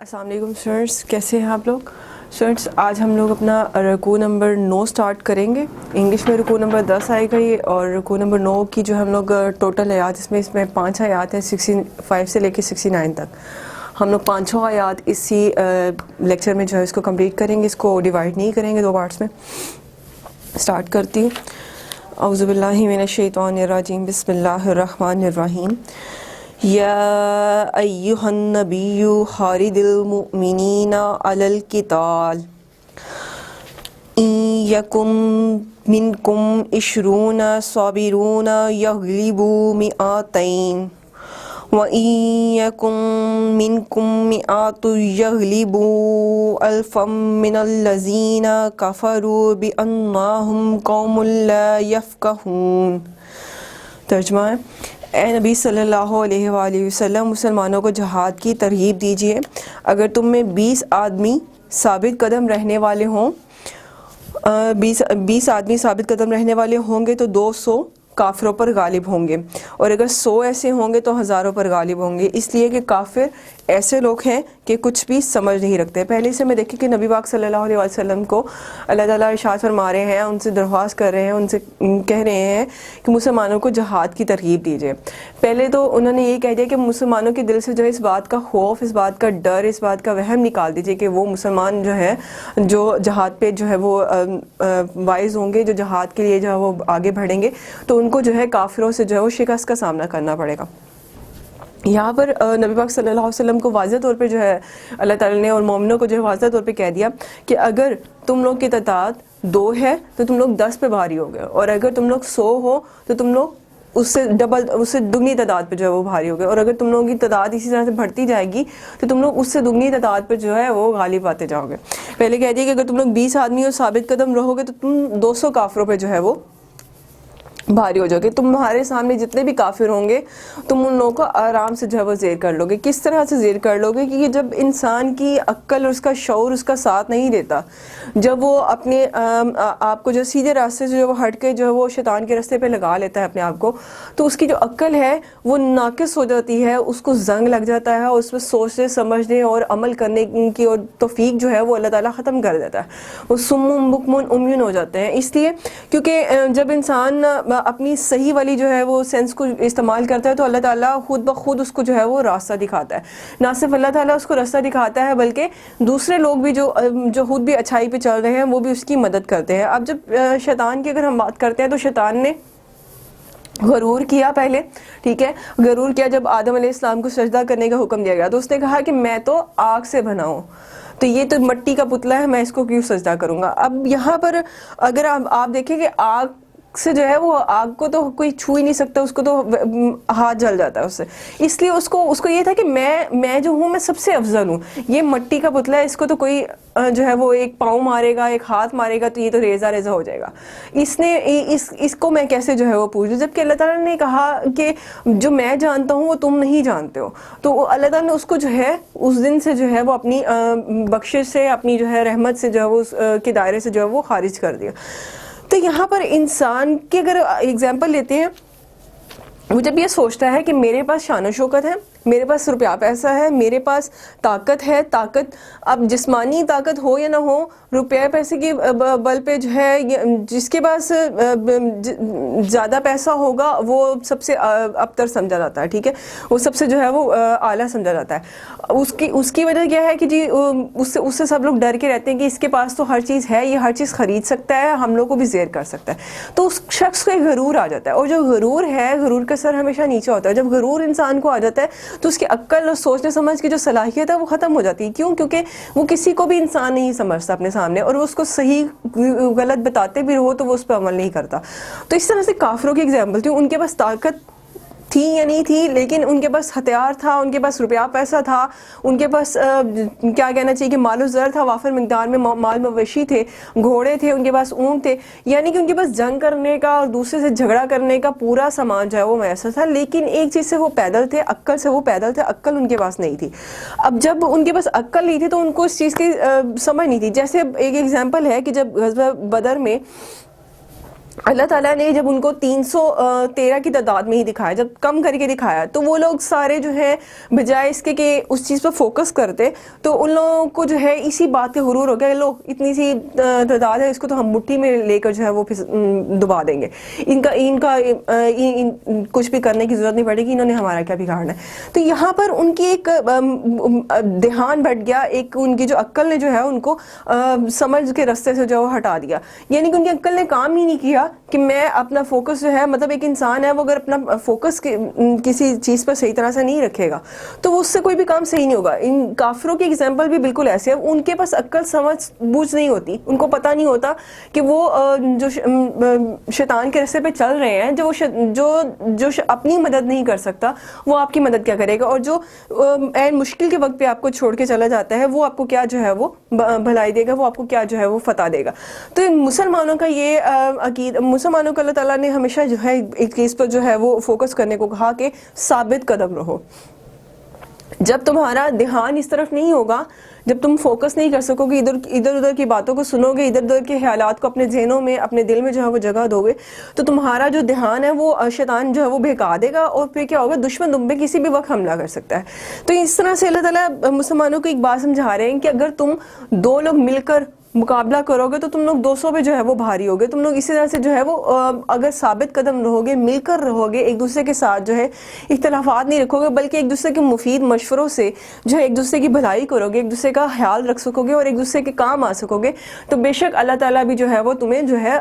السلام علیکم اسٹوڈنٹس، کیسے ہیں آپ لوگ؟ اسٹوڈنٹس آج ہم لوگ اپنا رکوع نمبر 9 سٹارٹ کریں گے. انگلش میں رکوع نمبر 10 آئے گا یہ، اور رکوع نمبر 9 کی جو ہم لوگ ٹوٹل آیات اس میں 5 آیات ہیں 65 سے لے کے 69 تک. ہم لوگ 5 آیات اسی لیکچر میں جو ہے اس کو کمپلیٹ کریں گے. اس کو ڈیوائڈ نہیں کریں گے 2 پارٹس میں. سٹارٹ کرتی ہوں. اعوذ باللہ من الشیطان الرجیم، بسم اللہ الرحمن الرحیم. یا ایہا النبی حارد المؤمنین علی القتال ان یکن منکم 20 صابرون یغلبوا مئتین وَإِن يَكُن مِّنكُم مِّائَةٌ يَغْلِبُوا أَلْفًا مِّنَ الَّذِينَ كَفَرُوا بِأَنَّهُمْ قَوْمٌ لَّا يَفْقَهُونَ. ترجمہ ہے: اے نبی صلی اللہ علیہ وآلہ وسلم، مسلمانوں کو جہاد کی ترغیب دیجیے. اگر تم میں 20 آدمی ثابت قدم رہنے والے ہوں 20 آدمی ثابت قدم رہنے والے ہوں گے تو 200 کافروں پر غالب ہوں گے، اور اگر 100 ایسے ہوں گے تو ہزاروں پر غالب ہوں گے، اس لیے کہ کافر ایسے لوگ ہیں کہ کچھ بھی سمجھ نہیں رکھتے. پہلے سے میں دیکھیں کہ نبی پاک صلی اللہ علیہ وسلم کو اللہ تعالیٰ ارشاد فرما رہے ہیں، ان سے درخواست کر رہے ہیں، ان سے کہہ رہے ہیں کہ مسلمانوں کو جہاد کی ترغیب دیجیے. پہلے تو انہوں نے یہ کہہ دیا کہ مسلمانوں کے دل سے جو ہے اس بات کا خوف، اس بات کا ڈر، اس بات کا وہم نکال دیجیے کہ وہ مسلمان جو ہے جو جہاد پہ جو ہے وہ وائز ہوں گے، جو جہاد کے لیے جو ہے وہ آگے بڑھیں گے، تو ان کو جو ہے کافروں سے جو ہے وہ شکست کا سامنا کرنا پڑے گا. یہاں پر نبی پاک صلی اللہ علیہ وسلم کو واضح طور پہ جو ہے اللہ تعالیٰ نے اور مومنوں کو جو ہے واضح طور پہ کہہ دیا کہ اگر تم لوگ کی تعداد 2 ہے تو تم لوگ 10 پہ بھاری ہو گئے، اور اگر تم لوگ 100 ہو تو تم لوگ اس سے دگنی تعداد پہ جو ہے وہ بھاری ہو گئے، اور اگر تم لوگوں کی تعداد اسی طرح سے بڑھتی جائے گی تو تم لوگ اس سے دگنی تعداد پہ جو ہے وہ غالب آتے جاؤ گے. پہلے کہہ دیا کہ اگر تم لوگ 20 آدمی اور ثابت قدم رہو گے تو تم 200 کافروں پہ جو ہے وہ بھاری ہو جاؤ گے. تمہارے سامنے جتنے بھی کافر ہوں گے تم ان لوگوں کو آرام سے جو ہے وہ زیر کر لو گے. کس طرح سے زیر کر لو گے؟ کہ جب انسان کی عقل اور اس کا شعور اس کا ساتھ نہیں دیتا، جب وہ اپنے آپ کو جو سیدھے راستے سے جو وہ ہٹ کے جو ہے وہ شیطان کے راستے پہ لگا لیتا ہے اپنے آپ کو، تو اس کی جو عقل ہے وہ ناقص ہو جاتی ہے، اس کو زنگ لگ جاتا ہے، اور اس میں سوچنے سمجھنے اور عمل کرنے کی اور توفیق جو ہے وہ اللہ تعالیٰ ختم کر دیتا ہے. وہ سم بکم عمیون ہو جاتے ہیں. اس لیے کیونکہ جب انسان اپنی صحیح والی جو ہے وہ سینس کو استعمال کرتا ہے تو اللہ تعالیٰ خود بخود اس کو جو ہے وہ راستہ دکھاتا ہے. نہ صرف اللہ تعالیٰ اس کو راستہ دکھاتا ہے بلکہ دوسرے لوگ بھی جو خود بھی اچھائی پہ چل رہے ہیں وہ بھی اس کی مدد کرتے ہیں. اب جب شیطان کی اگر ہم بات کرتے ہیں تو شیطان نے غرور کیا پہلے، ٹھیک ہے، غرور کیا. جب آدم علیہ السلام کو سجدہ کرنے کا حکم دیا گیا تو اس نے کہا کہ میں تو آگ سے بنا ہوں، تو یہ تو مٹی کا پتلا ہے، میں اس کو کیوں سجدہ کروں گا. اب یہاں پر اگر آپ دیکھیں کہ آگ سے جو ہے وہ آگ کو تو کوئی چھو ہی نہیں سکتا، اس کو تو ہاتھ جل جاتا ہے اس سے. اس لیے اس کو یہ تھا کہ میں جو ہوں میں سب سے افضل ہوں. یہ مٹی کا پتلا ہے، اس کو تو کوئی جو ہے وہ ایک پاؤں مارے گا، ایک ہاتھ مارے گا تو یہ تو ریزہ ریزہ ہو جائے گا. اس کو میں کیسے جو ہے وہ پوچھوں، جبکہ اللہ تعالیٰ نے کہا کہ جو میں جانتا ہوں وہ تم نہیں جانتے ہو. تو اللہ تعالیٰ نے اس کو جو ہے اس دن سے جو ہے وہ اپنی بخشش سے، اپنی جو ہے رحمت سے جو ہے وہ اس کے دائرے سے جو ہے وہ خارج کر دیا. تو یہاں پر انسان کی اگر ایگزامپل لیتے ہیں، وہ جب یہ سوچتا ہے کہ میرے پاس شان و شوکت ہے، میرے پاس روپیہ پیسہ ہے، میرے پاس طاقت ہے، طاقت اب جسمانی طاقت ہو یا نہ ہو، روپیہ پیسے کے بل پہ جو ہے جس کے پاس زیادہ پیسہ ہوگا وہ سب سے ابتر سمجھا جاتا ہے، ٹھیک ہے، وہ سب سے جو ہے وہ اعلیٰ سمجھا جاتا ہے. اس کی وجہ کیا ہے کہ جی اس سے سب لوگ ڈر کے رہتے ہیں کہ اس کے پاس تو ہر چیز ہے، یہ ہر چیز خرید سکتا ہے، ہم لوگ کو بھی زیر کر سکتا ہے. تو اس شخص کو ایک غرور آ جاتا ہے، اور جو غرور ہے، غرور کا سر ہمیشہ نیچے ہوتا ہے. جب غرور انسان کو آ جاتا ہے تو اس کی عقل اور سوچنے سمجھ کی جو صلاحیت ہے وہ ختم ہو جاتی ہے. کیوں؟ کیونکہ وہ کسی کو بھی انسان نہیں سمجھتا اپنے سامنے، اور اس کو صحیح غلط بتاتے بھی رہو تو وہ اس پہ عمل نہیں کرتا. تو اس طرح سے کافروں کی ایگزامپل تھی. ان کے پاس طاقت تھی یا نہیں تھی، لیکن ان کے پاس ہتھیار تھا، ان کے پاس روپیہ پیسہ تھا، ان کے پاس کیا کہنا چاہیے کہ مال و زر تھا، وافر مقدار میں مال مویشی تھے، گھوڑے تھے، ان کے پاس اونٹ تھے، یعنی کہ ان کے پاس جنگ کرنے کا اور دوسرے سے جھگڑا کرنے کا پورا سامان جو ہے وہ میسر تھا. لیکن ایک چیز سے وہ پیدل تھے، عقل سے وہ پیدل تھے، عقل ان کے پاس نہیں تھی. اب جب ان کے پاس عقل نہیں تھی تو ان کو اس چیز کی سمجھ نہیں تھی. جیسے ایک ایگزامپل ہے کہ جب غزوہ بدر میں اللہ تعالیٰ نے جب ان کو 313 کی تعداد میں ہی دکھایا, جب کم کر کے دکھایا, تو وہ لوگ سارے جو ہے بجائے اس کے کہ اس چیز پر فوکس کرتے, تو ان لوگوں کو جو ہے اسی بات کے غرور ہو گیا, لو اتنی سی تعداد ہے, اس کو تو ہم مٹھی میں لے کر جو ہے وہ دبا دیں گے, ان کا کچھ بھی کرنے کی ضرورت نہیں پڑے گی, انہوں نے ہمارا کیا بگاڑنا ہے. تو یہاں پر ان کی ایک دھیان بٹ گیا, ایک ان کی جو عقل نے جو ہے ان کو سمجھ کے رستے سے جو ہٹا دیا, یعنی کہ ان کی عقل نے کام ہی نہیں کیا کہ میں اپنا فوکس جو ہے, مطلب ایک انسان ہے وہ اگر اپنا فوکس کسی چیز پر صحیح طرح سے نہیں رکھے گا تو وہ اس سے کوئی بھی کام صحیح نہیں ہوگا. ان کافروں کی ایگزامپل بھی بالکل ایسے ہے, ان کے پاس عقل سمجھ بوجھ نہیں ہوتی, ان کو پتہ نہیں ہوتا کہ وہ جو شیطان کے راستے پہ چل رہے ہیں, جو اپنی مدد نہیں کر سکتا وہ آپ کی مدد کیا کرے گا, اور جو عین مشکل کے وقت پہ آپ کو چھوڑ کے چلا جاتا ہے وہ آپ کو کیا جو ہے وہ بھلائی دے گا, وہ آپ کو کیا جو ہے وہ فتح دے گا. تو مسلمانوں کا یہ مسلمانوں کو اللہ تعالیٰ نے ہمیشہ جو ہے ایک چیز پر جو ہے وہ فوکس کرنے کو کہا کہ ثابت قدم رہو. جب تمہارا دھیان اس طرف نہیں ہوگا, جب تم فوکس نہیں کر سکو گے, ادھر کی باتوں کو سنو گے, ادھر کے خیالات کو اپنے ذہنوں میں اپنے دل میں جو ہے وہ جگہ دو گے, تو تمہارا جو دھیان ہے وہ شیطان جو ہے وہ بہکا دے گا, اور پھر کیا ہوگا, دشمن تم پہ کسی بھی وقت حملہ کر سکتا ہے. تو اس طرح سے اللہ تعالیٰ مسلمانوں کو ایک بات سمجھا رہے ہیں کہ اگر تم دو لوگ مل کر مقابلہ کرو گے تو تم لوگ 200 پہ جو ہے وہ بھاری ہوگے. تم لوگ اسی طرح سے جو ہے وہ اگر ثابت قدم رہو گے, مل کر رہو گے, ایک دوسرے کے ساتھ جو ہے اختلافات نہیں رکھو گے, بلکہ ایک دوسرے کے مفید مشوروں سے جو ہے ایک دوسرے کی بھلائی کرو گے, ایک دوسرے کا خیال رکھ سکو گے اور ایک دوسرے کے کام آ سکو گے, تو بے شک اللہ تعالیٰ بھی جو ہے وہ تمہیں جو ہے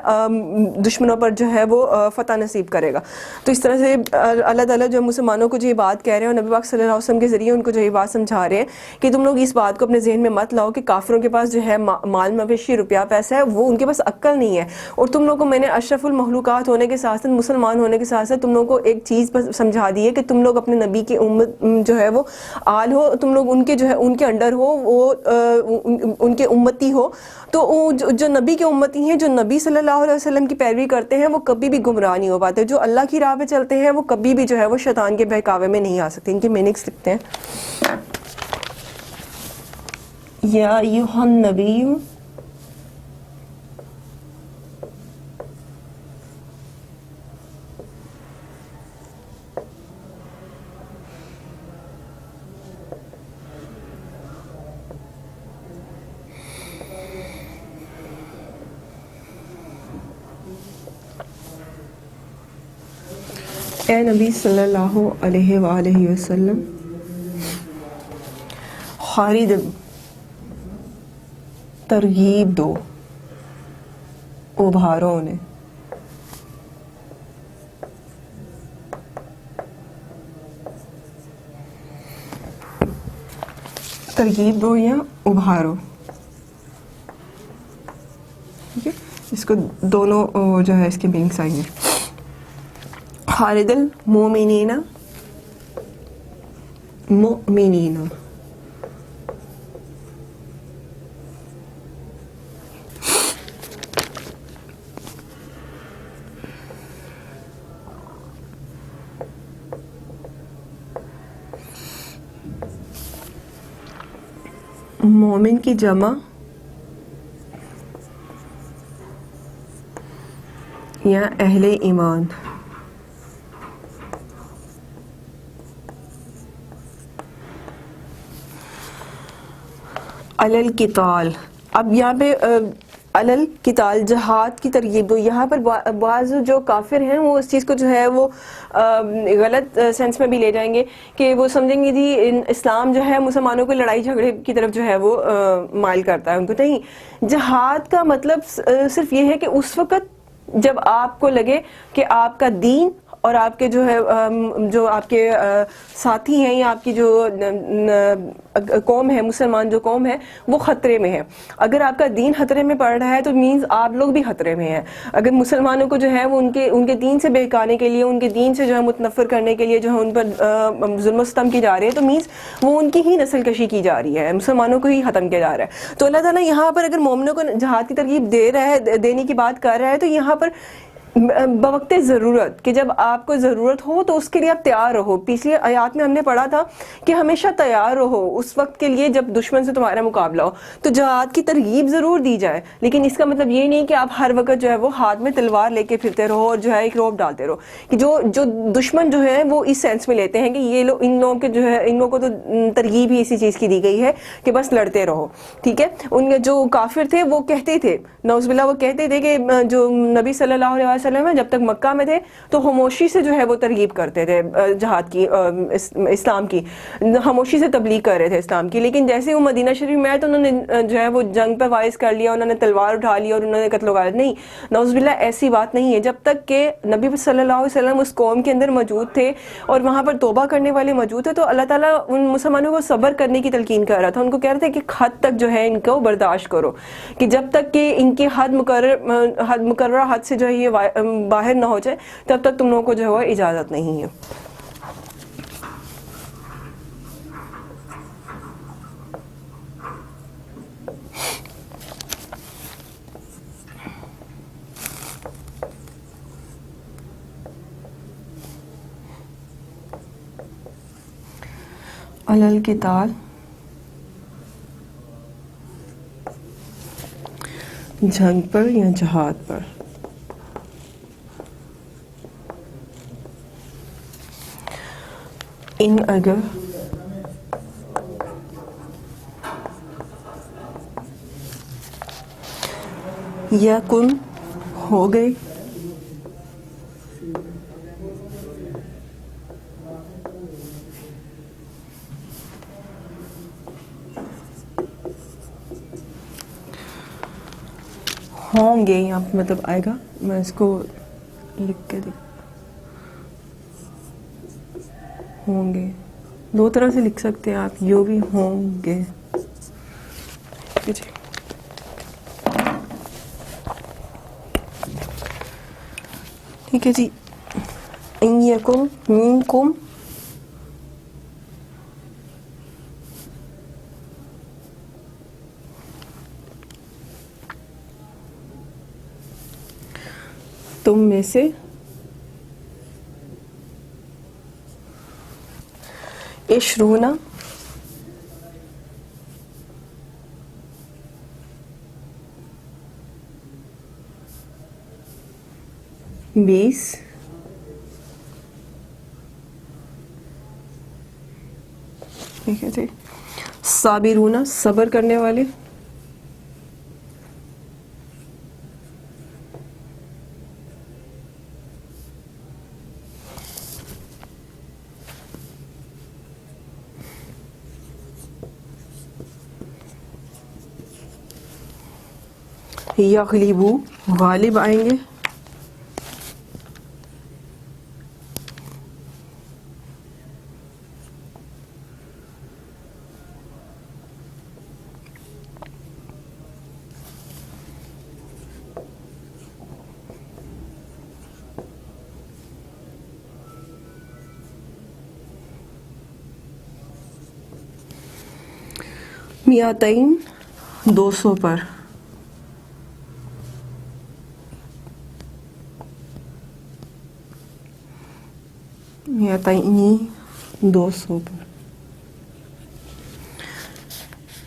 دشمنوں پر جو ہے وہ فتح نصیب کرے گا. تو اس طرح سے اللہ تعالیٰ جو مسلمانوں کو جو یہ بات کہہ رہے ہیں, اور نبی پاک صلی اللہ علیہ وسلم کے ذریعے ان کو جو یہ بات سمجھا رہے ہیں کہ تم لوگ اس بات کو اپنے ذہن میں مت لاؤ کہ کافروں کے پاس جو ہے مال مویشی روپیہ پیسہ ہے, وہ ان کے پاس عقل نہیں ہے. اور تم لوگوں کو میں نے اشرف المخلوقات ہونے کے ساتھ ساتھ, مسلمان ہونے کے ساتھ ساتھ تم لوگوں کو ایک چیز سمجھا دی ہے کہ تم لوگ اپنے نبی کی امت جو ہے وہ آل ہو, تم لوگ ان کے جو ہے ان کے انڈر ہو, وہ ان کے امتی ہو. تو جو نبی کے امتی ہیں, جو نبی صلی اللہ علیہ وسلم کی پیروی کرتے ہیں, وہ کبھی بھی گمراہ نہیں ہو پاتے. جو اللہ کی راہ پہ چلتے ہیں وہ کبھی بھی جو ہے وہ شیطان کے بہکاوے میں نہیں آ سکتے. ان کے میننگس لکھتے ہیں, یا ایھا النبی اے نبی صلی اللہ علیہ وآلہ وسلم, خالد ترغیب دو, ابھارو انہیں. ترغیب دو یا ابھارو, ٹھیک ہے, اس کو دونوں جو ہے اس کے میننگس آئیں گے. خالد المومنین مؤمنین, مومن کی جمع یا اہل ایمان. علل قتال, اب یہاں پہ علل قتال جہاد کی ترغیب دو. یہاں پر بعض جو کافر ہیں وہ اس چیز کو جو ہے وہ غلط سینس میں بھی لے جائیں گے کہ وہ سمجھیں گے جی اسلام جو ہے مسلمانوں کو لڑائی جھگڑے کی طرف جو ہے وہ مائل کرتا ہے. ان کو نہیں, جہاد کا مطلب صرف یہ ہے کہ اس وقت جب آپ کو لگے کہ آپ کا دین اور آپ کے جو ہے جو آپ کے ساتھی ہیں یا آپ کی جو قوم ہے, مسلمان جو قوم ہے, وہ خطرے میں ہے. اگر آپ کا دین خطرے میں پڑ رہا ہے تو مینز آپ لوگ بھی خطرے میں ہیں. اگر مسلمانوں کو جو ہے وہ ان کے دین سے بہکانے کے لیے, ان کے دین سے جو ہے متنفر کرنے کے لیے جو ہے ان پر ظلم و ستم کی جا رہی ہے, تو مینز وہ ان کی ہی نسل کشی کی جا رہی ہے, مسلمانوں کو ہی ختم کیا جا رہا ہے. تو اللہ تعالیٰ یہاں پر اگر مومنوں کو جہاد کی ترغیب دے رہا ہے, دینے کی بات کر رہا ہے, تو یہاں پر بوقت ضرورت، کہ جب آپ کو ضرورت ہو تو اس کے لیے آپ تیار رہو. پچھلی آیات میں ہم نے پڑھا تھا کہ ہمیشہ تیار رہو اس وقت کے لیے جب دشمن سے تمہارا مقابلہ ہو. تو جہاد کی ترغیب ضرور دی جائے، لیکن اس کا مطلب یہ نہیں کہ آپ ہر وقت جو ہے وہ ہاتھ میں تلوار لے کے پھرتے رہو اور جو ہے ایک روب ڈالتے رہو. کہ جو دشمن جو ہے وہ اس سینس میں لیتے ہیں کہ یہ لوگ، ان لوگوں کے جو ہے، ان لوگوں کو تو ترغیب ہی اسی چیز کی دی گئی ہے کہ بس لڑتے رہو. ٹھیک ہے. ان کے جو کافر تھے وہ کہتے تھے، نعوذ باللہ، وہ کہتے تھے کہ جو نبی صلی اللہ علیہ وسلم جب تک مکہ میں تھے تو خاموشی سے جو ہے وہ ترغیب کرتے تھے جہاد کی، اسلام کی، خاموشی سے تبلیغ کر رہے تھے اسلام کی. لیکن جیسے وہ مدینہ شریف میں آئے تو انہوں نے جو ہے وہ جنگ پہ وائز کر لیا، انہوں نے تلوار اٹھا لی اور انہوں نے قتل و غارت. نہیں، نعوذ باللہ ایسی بات نہیں ہے. جب تک کہ نبی صلی اللہ علیہ وسلم اس قوم کے اندر موجود تھے اور وہاں پر توبہ کرنے والے موجود تھے تو اللہ تعالیٰ ان مسلمانوں کو صبر کرنے کی تلقین کر رہا تھا. ان کو کہہ رہے تھے کہ حد تک جو ہے ان کو برداشت کرو، کہ جب تک کہ ان کی مقررہ حد سے جو ہے یہ باہر نہ ہو جائے تب تک تم لوگوں کو جو ہے وہ اجازت نہیں ہے. علی القتال، جنگ پر یا جہاد پر. ان اگر یا کن ہو گئے ہوں گے، یہاں پہ مطلب آئے گا، میں اس کو لکھ کے ہوں گے، دو طرح سے لکھ سکتے ہیں آپ، یوں بھی ہوں گے. ٹھیک ہے جی. ان یکم منکم تم میں سے عشرون 20 ٹھیک ہے جی. صابرون صبر کرنے والے، یغلبو غالب آئیں گے، میاتین 200 پر، میاتینی 200 پر.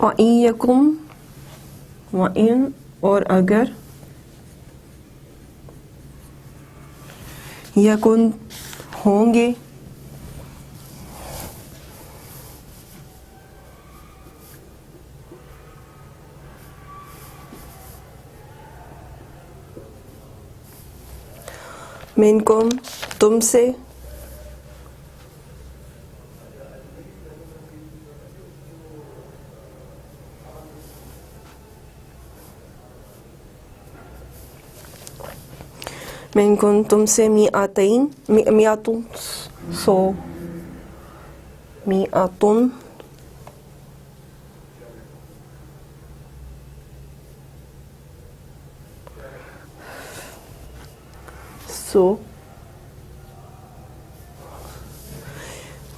وَإِن یکم، وَإِن اور اگر، یکن ہوں گے، منکم تم سے، منکم تم سے، میاتین میاتن 100، میاتن 100،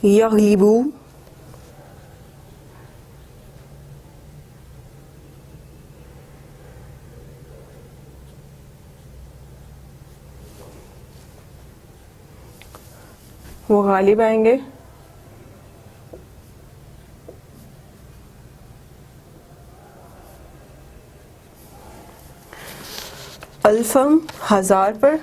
یغلبو وہ غالب آئیں گے. الفم ہزار پر.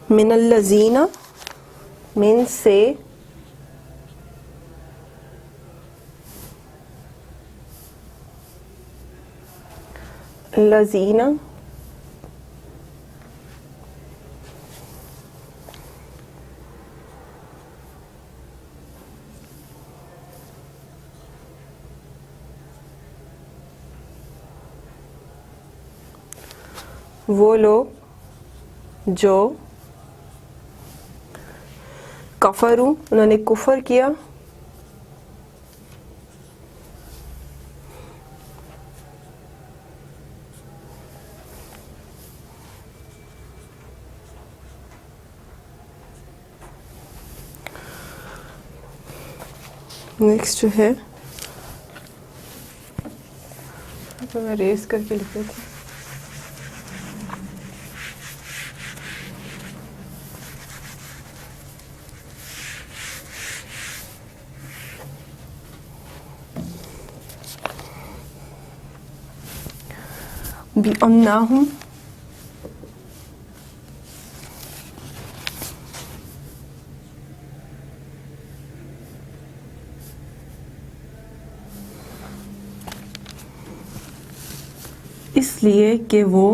من الذین من سے. الذین وہ لوگ جو کفروا انہوں نے کفر کیا. نیکسٹ جو ہے میں ریز کر کے لکھ دیتی ہوں. بِأَنَّهُمْ اس لیے کہ وہ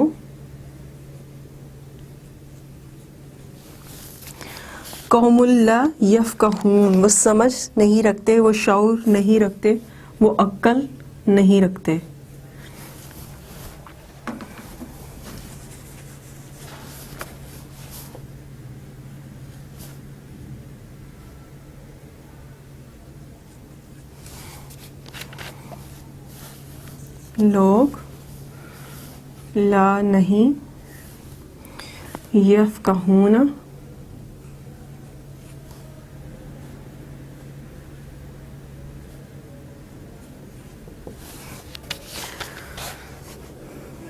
قوم لا یفقہون وہ سمجھ نہیں رکھتے، وہ شعور نہیں رکھتے، وہ عقل نہیں رکھتے. لوگ لا نہیں یفقہون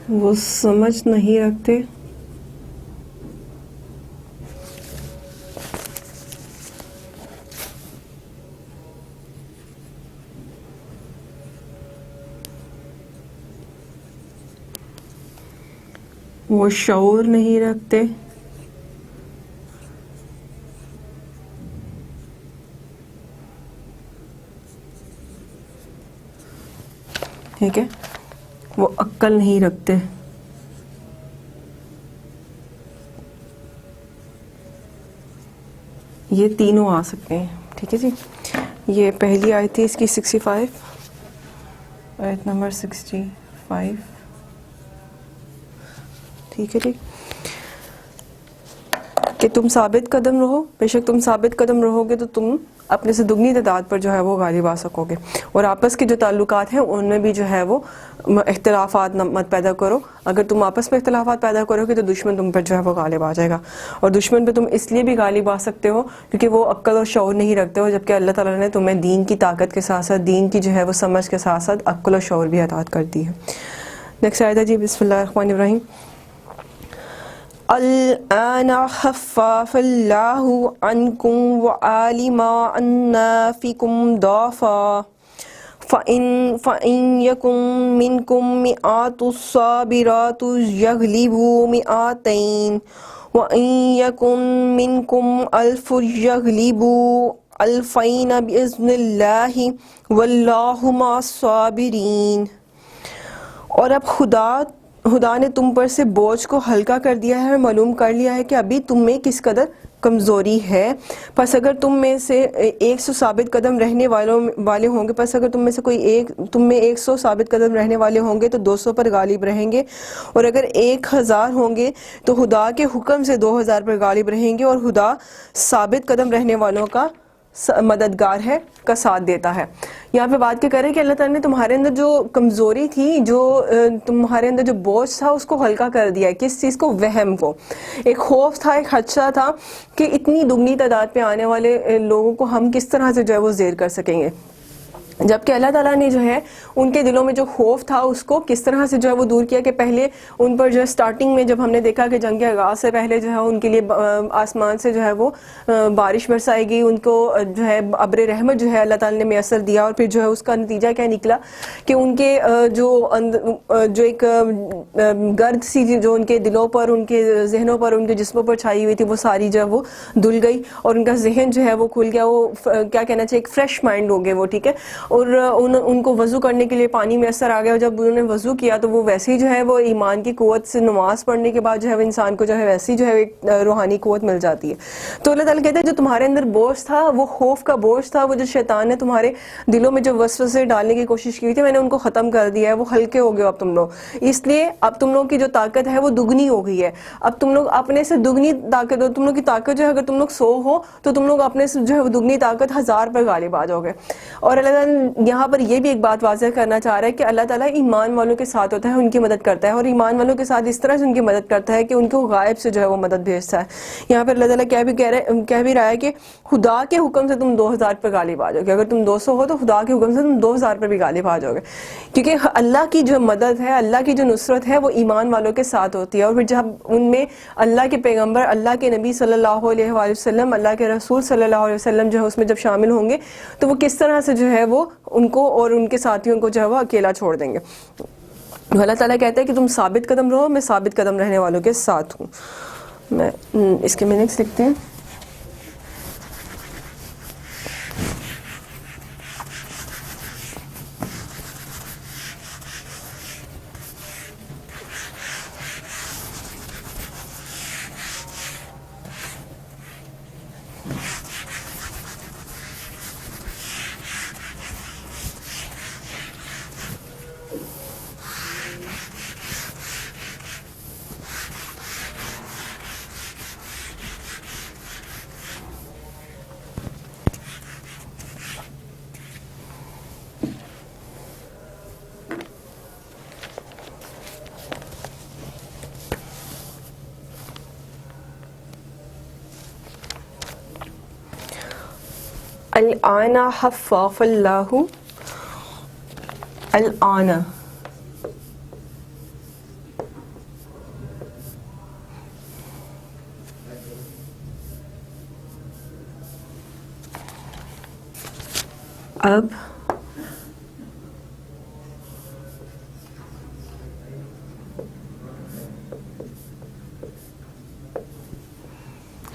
وہ سمجھ نہیں رکھتے. وہ شعور نہیں رکھتے. ٹھیک ہے، وہ عقل نہیں رکھتے. یہ تینوں آ سکتے ہیں. ٹھیک ہے جی، یہ پہلی آیت تھی اس کی 65، آیت نمبر 65. ٹھیک ہے جی، کہ تم ثابت قدم رہو، بے شک تم ثابت قدم رہو گے تو تم اپنے سے دگنی تعداد پر جو ہے وہ غالب آ سکو گے. اور آپس کے جو تعلقات ہیں ان میں بھی جو ہے وہ اختلافات مت پیدا کرو. اگر تم آپس میں اختلافات پیدا کرو گے تو دشمن تم پر جو ہے وہ غالب آ جائے گا. اور دشمن پہ تم اس لیے بھی غالب آ سکتے ہو کیونکہ وہ عقل اور شعور نہیں رکھتے ہو، جبکہ اللہ تعالیٰ نے تمہیں دین کی طاقت کے ساتھ ساتھ دین کی جو ہے وہ سمجھ کے ساتھ ساتھ عقل اور شعور بھی عطا کر دی ہے. نیکسٹ آیت ہے جی، بسم اللہ الرحمن الرحیم. الآن خفف اللہ عنکم وعلم ان فیکم ضعفا فإن یکن منکم مئات صابرات یغلبوا مئتین وإن یکن منکم الف یغلبوا الفین بإذن اللہ واللہ مع الصابرین. اور اب خدا نے تم پر سے بوجھ کو ہلکا کر دیا ہے اور معلوم کر لیا ہے کہ ابھی تم میں کس قدر کمزوری ہے. پس اگر تم میں سے 100 ثابت قدم رہنے والے ہوں گے، پس اگر تم میں سے تم میں 100 ثابت قدم رہنے والے ہوں گے تو 200 پر غالب رہیں گے. اور اگر 1000 ہوں گے تو خدا کے حکم سے 2000 پر غالب رہیں گے. اور خدا ثابت قدم رہنے والوں کا مددگار ہے، کا ساتھ دیتا ہے. یہاں پہ بات کیا کریں کہ اللہ تعالیٰ نے تمہارے اندر جو کمزوری تھی، جو تمہارے اندر جو بوجھ تھا، اس کو ہلکا کر دیا ہے. کس چیز کو؟ وہم کو. ایک خوف تھا، ایک خدشہ تھا کہ اتنی دگنی تعداد پہ آنے والے لوگوں کو ہم کس طرح سے جو ہے وہ زیر کر سکیں گے. جبکہ اللہ تعالیٰ نے جو ہے ان کے دلوں میں جو خوف تھا اس کو کس طرح سے جو ہے وہ دور کیا کہ پہلے ان پر جو ہے سٹارٹنگ میں جب ہم نے دیکھا کہ جنگ کے آغاز سے پہلے جو ہے ان کے لیے آسمان سے جو ہے وہ بارش برسائی گئی، ان کو جو ہے ابر رحمت جو ہے اللہ تعالیٰ نے میسر دیا، اور پھر جو ہے اس کا نتیجہ کیا نکلا کہ ان کے جو ایک گرد سی جو ان کے دلوں پر، ان کے ذہنوں پر، ان کے جسموں پر چھائی ہوئی تھی، وہ ساری جو ہے وہ دھل گئی اور ان کا ذہن جو ہے وہ کھل گیا. وہ کیا کہنا چاہیے، ایک فریش مائنڈ ہو گئے وہ. ٹھیک ہے. اور ان کو وضو کرنے کے لیے پانی میسر آ گیا، اور جب انہوں نے وضو کیا تو وہ ویسے ہی جو ہے وہ ایمان کی قوت سے نماز پڑھنے کے بعد جو ہے وہ انسان کو جو ہے ویسی جو ہے ایک روحانی قوت مل جاتی ہے. تو اللہ تعالیٰ کہتے ہیں جو تمہارے اندر بوجھ تھا، وہ خوف کا بوجھ تھا، وہ جو شیطان نے تمہارے دلوں میں جو وسوسے ڈالنے کی کوشش کی تھی، میں نے ان کو ختم کر دیا ہے. وہ ہلکے ہو گئے اب تم لوگ. اس لیے اب تم لوگ کی جو طاقت ہے وہ دگنی ہو گئی ہے. اب تم لوگ اپنے سے دگنی طاقت، تم لوگ کی طاقت جو ہے اگر تم لوگ 100 ہو تو تم لوگ اپنے سے جو ہے دگنی طاقت 1000 پر غالب آ جاؤ گے. اور اللہ تعالیٰ یہاں پر یہ بھی ایک بات واضح کرنا چاہ رہا ہے کہ اللہ تعالیٰ ایمان والوں کے ساتھ ہوتا ہے، ان کی مدد کرتا ہے، اور ایمان والوں کے ساتھ اس طرح سے ان کی مدد کرتا ہے کہ ان کو غائب سے جو ہے وہ مدد بھیجتا ہے. یہاں پر اللہ تعالیٰ کہہ بھی رہا ہے کہ خدا کے حکم سے تم 2000 پر غالب آ جاؤ گے. اگر تم 200 ہو تو خدا کے حکم سے تم 2000 پر بھی غالب آ جاؤ گے. کیونکہ اللہ کی جو مدد ہے، اللہ کی جو نصرت ہے، وہ ایمان والوں کے ساتھ ہوتی ہے. اور پھر جب ان میں اللہ کے پیغمبر، اللہ کے نبی صلی اللہ علیہ وآلہ وسلم، اللہ کے رسول صلی اللہ علیہ وسلم جو ہے اس میں جب شامل ہوں گے تو وہ کس طرح سے جو ہے وہ ان کو اور ان کے ساتھیوں کو جو ہے وہ اکیلا چھوڑ دیں گے. اللہ تعالیٰ کہتا ہے کہ تم ثابت قدم رہو، میں ثابت قدم رہنے والوں کے ساتھ ہوں. میں اس کے میننگس لکھتے ہیں. الآن خفف اللہ الآن اب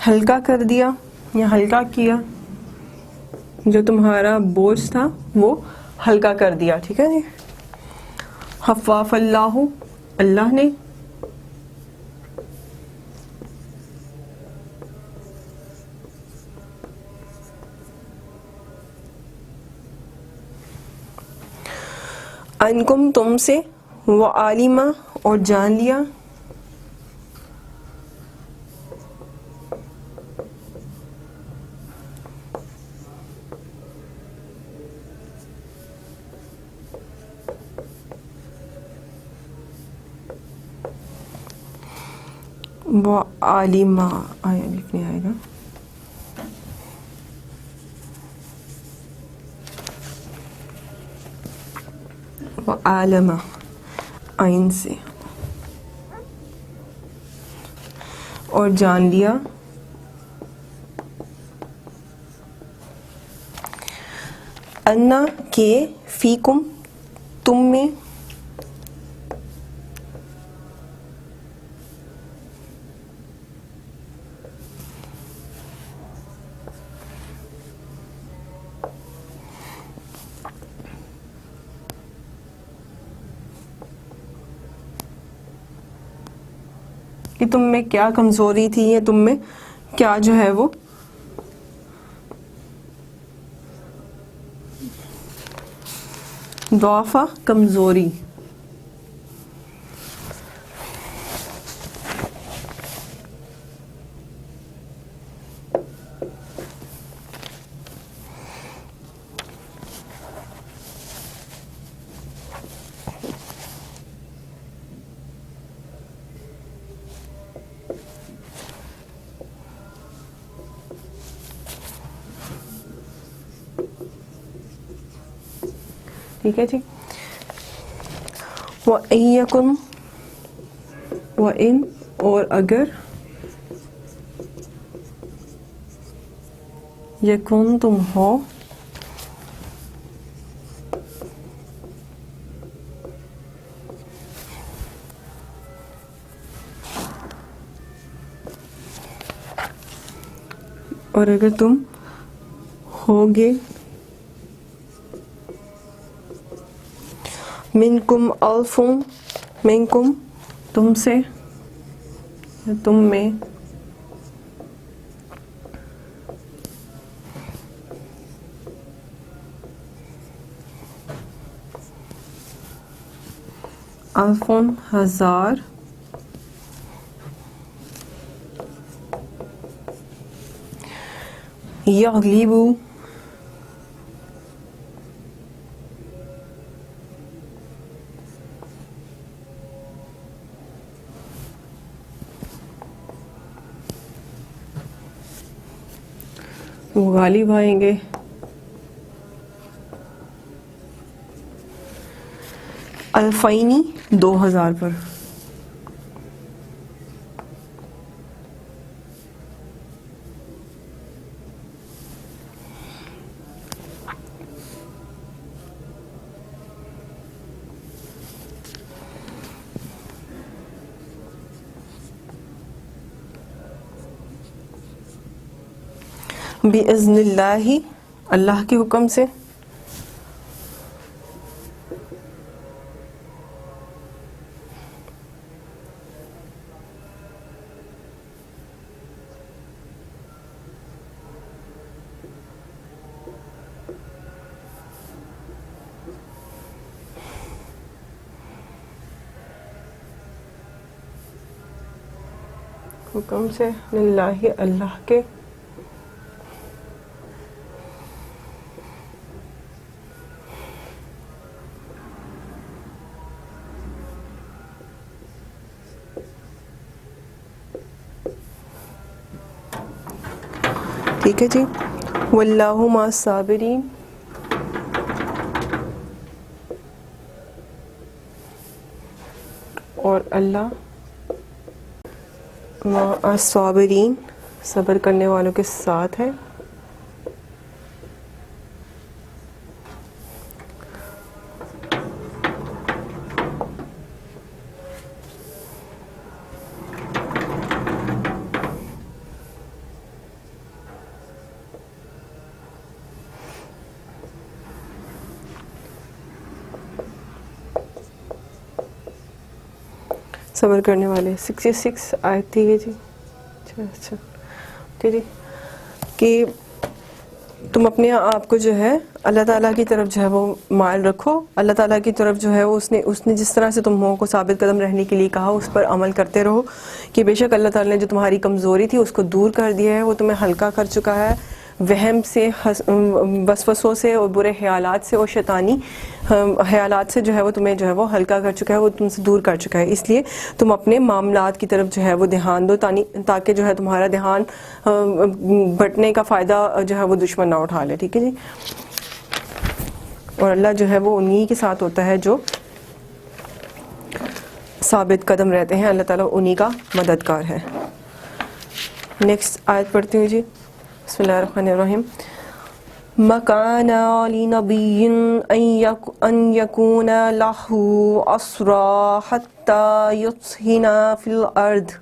ہلکا کر دیا یا ہلکا کیا، جو تمہارا بوجھ تھا وہ ہلکا کر دیا. ٹھیک ہے جی. خفف اللہ، اللہ نے، انکم تم سے، وعالمہ اور جان لیا، وعالمہ آیا لکھنے آئے گا، وعالمہ آئین سے، اور جان لیا انا کہ فیکم تم میں، کہ تم میں کیا کمزوری تھی، یا تم میں کیا جو ہے وہ ضعف، کمزوری. ٹھیک ہے جی. وَإِن يَكُن، وَإِن اور اگر، یکن تم ہو، اور اگر تم ہوگے، منکم الفم، منکم تم سے، تم میں، الفن ہزار، یغلبو وہ غالب آئیں گے، الفینی 2000 پر. بِإِذْنِ اللہ، اللہ کے حکم سے، حکم سے، للہ اللہ کے، ٹھیک ہے جی. واللہ مع الصابرین، اور اللہ مع الصابرین صبر کرنے والوں کے ساتھ ہے. صبر کرنے والے 66 آیت تھی ہے جی. اچھا ٹھیک جی، کہ تم اپنے آپ کو جو ہے اللہ تعالیٰ کی طرف جو ہے وہ مائل رکھو. اللہ تعالیٰ کی طرف جو ہے وہ اس نے جس طرح سے تم کو ثابت قدم رہنے کے لیے کہا اس پر عمل کرتے رہو، کہ بے شک اللہ تعالیٰ نے جو تمہاری کمزوری تھی اس کو دور کر دیا ہے، وہ تمہیں ہلکا کر چکا ہے. وہم سے، وسوسوں سے اور برے خیالات سے اور شیطانی خیالات سے جو ہے وہ تمہیں جو ہے وہ ہلکا کر چکا ہے، وہ تم سے دور کر چکا ہے. اس لیے تم اپنے معاملات کی طرف جو ہے وہ دھیان دو، تاکہ جو ہے تمہارا دھیان بٹنے کا فائدہ جو ہے وہ دشمن نہ اٹھا لے. ٹھیک ہے جی. اور اللہ جو ہے وہ انہی کے ساتھ ہوتا ہے جو ثابت قدم رہتے ہیں، اللہ تعالیٰ انہی کا مددگار ہے. نیکسٹ آیت پڑھتی ہوں جی. بسم اللہ الرحمن الرحیم. ما كان لنبي أن يكون له أسرى حتى يثخن في الأرض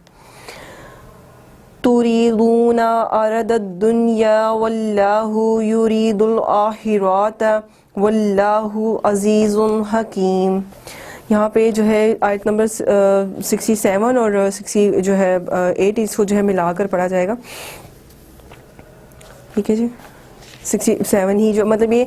تريدون أرض الدنيا والله يريد الآخرة والله عزيز حكيم. یہاں پہ جو ہے آیت نمبر 67 اور 60 جو ہے 8 اس کو جو ہے ملا کر پڑھا جائے گا. ٹھیک ہے جی. 67 ہی جو مطلب یہ